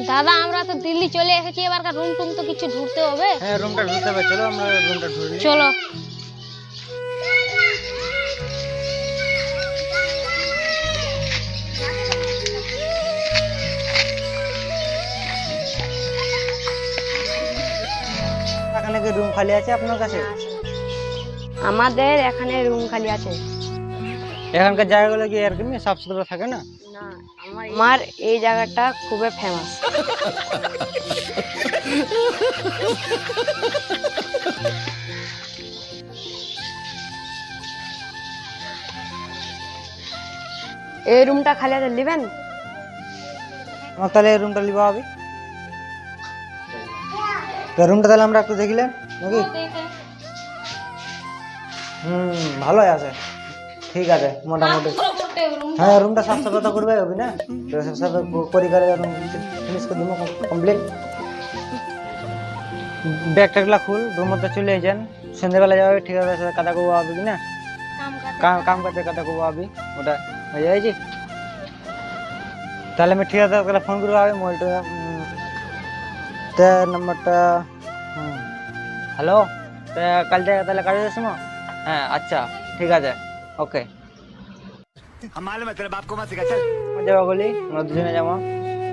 দাদা আমরা তো দিল্লি চলে এসেছি, এবারকার রুম টুম তো কিছু ঢুকতে হবে। হ্যাঁ রুমটা ঢুকতে হবে, চলো আমরা রুমটা ঢুকি। চলো। এখানে কি রুম খালি আছে আপনার কাছে? আমাদের এখানে রুম খালি আছে। এখানকার জায়গাগুলো কি এরকম সাফ সুতরা থাকে না? না, আমার এই জায়গাটা খুবই ফেমাস। এই রুমটা খালি আছে, নেবেন? আমার তাহলে এই রুমটা লিবা হবে। তো রুমটা তাহলে আমরা একটু দেখিলেন নাকি? ভালোই আছে, ঠিক আছে মোটামুটি। হ্যাঁ রুমটা সাফ সাফা করবে হবে না, সাফ সাফা করি করে ফিনিশ করে দেবো কমপ্লিট। ব্যাগ ট্যাগলা খুল, রুমতে চলে যান, সন্ধ্যেবেলা যাবে, ঠিক আছে? কাদা কুবা হবে কি না, কাম করতে কাদা কুবা হবে, ওটা হয়ে যায়ছি। তাহলে আমি ঠিক আছে তাহলে ফোন করবো হবে মোবাইলটা নম্বরটা। হ্যালো, কাল থেকে তাহলে কাজে যাচ্ছি। হ্যাঁ আচ্ছা ঠিক আছে, ওকে। যাবো বলি, আমরা দুজনে যাবো,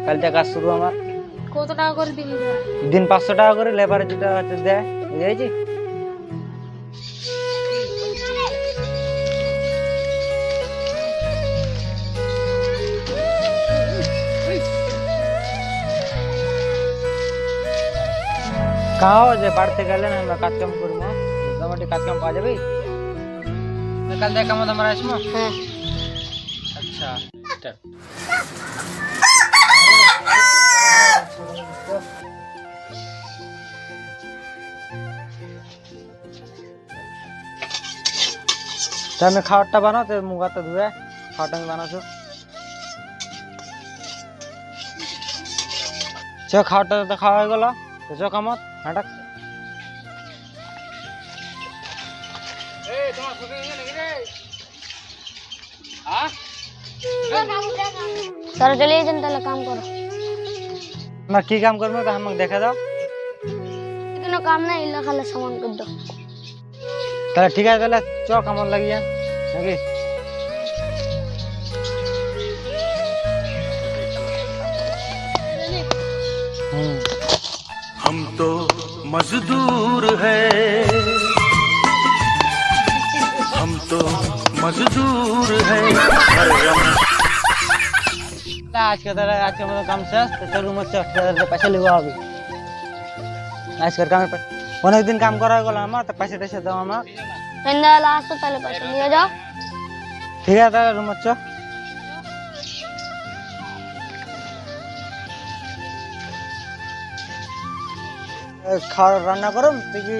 কাল থেকে কাজ শুরু আমার। কত টাকা করে দিবি? দিন 500 টাকা করে, লেবারে যেটা হচ্ছে দেয়, বুঝেছি? কাও যে বাড়তে গেলে না আমরা কাজ কাম করবো, মোটামুটি কাজ কাম পাওয়া যাবে। কাল থেকে কাম আমরা আসবো। হ্যাঁ আচ্ছা তা আমি খাবারটা বানাও, তো মুখ হাতটা ধুয়ে খাবারটা আমি বানাচ্ছো। চ খাবারটা তো খাওয়া হয়ে গেল, চ কামত নাটক। তারা চলে যাচ্ছেন, তাহলে কাম করো। আমরা কি কাম করবো তো আমাকে দেখা দাও। কোনো কাম নাই, ইল্লা খালে সামান করে দাও। তাহলে ঠিক আছে, তাহলে চ কেমন লাগিয়ে নাকি? हम तो मजदूर है, हम तो मजदूर है। আজকে তাহলে আজকে আমাদের কাম শেষ, তো চলুন পয়সা লিবা হবে। আজকের কামের অনেকদিন কাম করা হয়ে গেল আমার, তো পয়সা টয়সা দাও আমার। সন্ধ্যাবেলা আসো, তাহলে পয়সা নিয়ে যাও। ঠিক আছে তাহলে রুম চ। খাওয়া রান্না করুন, তুই কি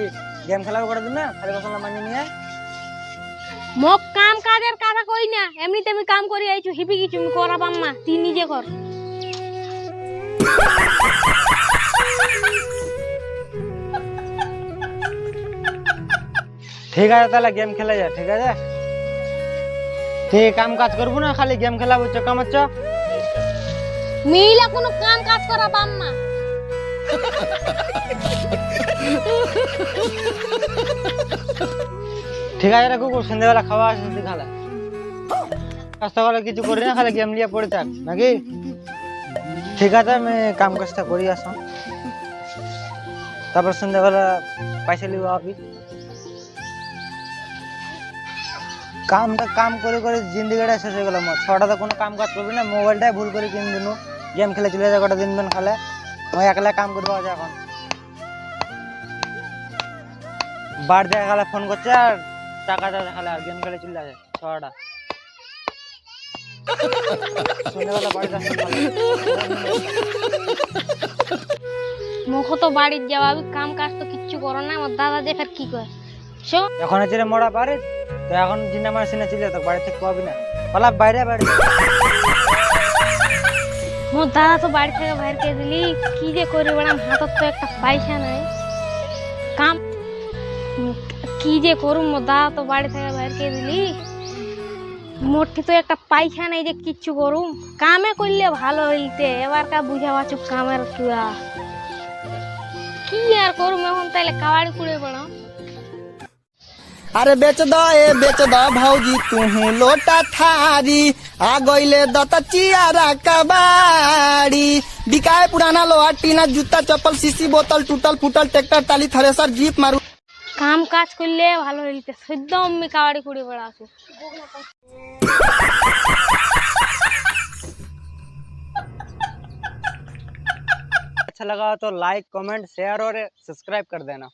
গেম খেলা করে দিন না, খালি বসলাম মানিয়ে নিয়ে। মোক কাম কাজের কথা কই না, এমনিতে আমি কাম করি আইছু, হিপি কিছু আমি করাবাম না, তুই নিজে কর। ঠিক আছে তাহলে গেম খেলে যা, ঠিক আছে? ঠিক কাম কাজ করবো না, খালি গেম খেলা বুঝছো, কামাচ্ছ। মিলা কোনো কাম কাজ করাবাম না। ঠিক আছে কুকুর, সন্ধ্যাবেলা খাওয়া আসে খালা, কাজটা করে কিছু করি না, খালি গেম নিয়ে পড়ে থাক নাকি? ঠিক আছে আমি কাম কাজটা করি আসো, তারপর সন্ধ্যাবেলা পয়সা লিব আপনি। কামটা কাম করে করে জিন্দিগিটা শেষ হয়ে গেল। 6টাতে কোনো কাম কাজ করবি না, মোবাইলটাই ভুল করে কিনে দিন, গেম খেলে চলে যায়, কটা দিন খালে ওই একলা কাম করবো। এখন বার দেখা গেলে ফোন করছে আর টাকা দেখালে আর গেম খেলে চলে যাচ্ছে 6টা। সন্ধ্যাবেলা বাড়িতে মুখ তো বাড়ির যাওয়া, কাম কাজ তো কিচ্ছু করো না। আমার দাদা যে ফের কি করে এখন আছে মোড়া পারে, তো এখন জিন্না মার সিনে চলে তো বাড়ি থেকে পাবি না, পালা বাইরে বাড়ি। মোর দাদা তো বাড়ি থেকে বাইরে কে দিলি, কি যে করি বড়, হাতত তো একটা পয়সা নাই, কাম কি যে করুম। মোর দাদা তো বাড়ি থেকে বাইরে কে দিলি, মোটি তো একটা পাইখা নাই যে কিচ্ছু করুম, কামে করলে ভালো হইতে, এবার কা বুঝা পাচ্ছ কামের চূড়া কি আর করুম এখন, তাইলে কাবাড়ি কুড়ে পড়ো। अरे बेच दो भौजी तुहे लोटा थारी आ गईले दता चियारा कबाड़ी बिकाए पुराना लोहा टीना जूता चप्पल सीसी बोतल टूटल फूटल ट्रैक्टर टाली थ्रेसर जीप मारू কাম কাজ করলে ভালো হইতে, সদ্য আমি কাবাড়ি কুড়ে পড়া আসু। अच्छा लगा तो लाइक कमेंट शेयर और सब्सक्राइब कर देना।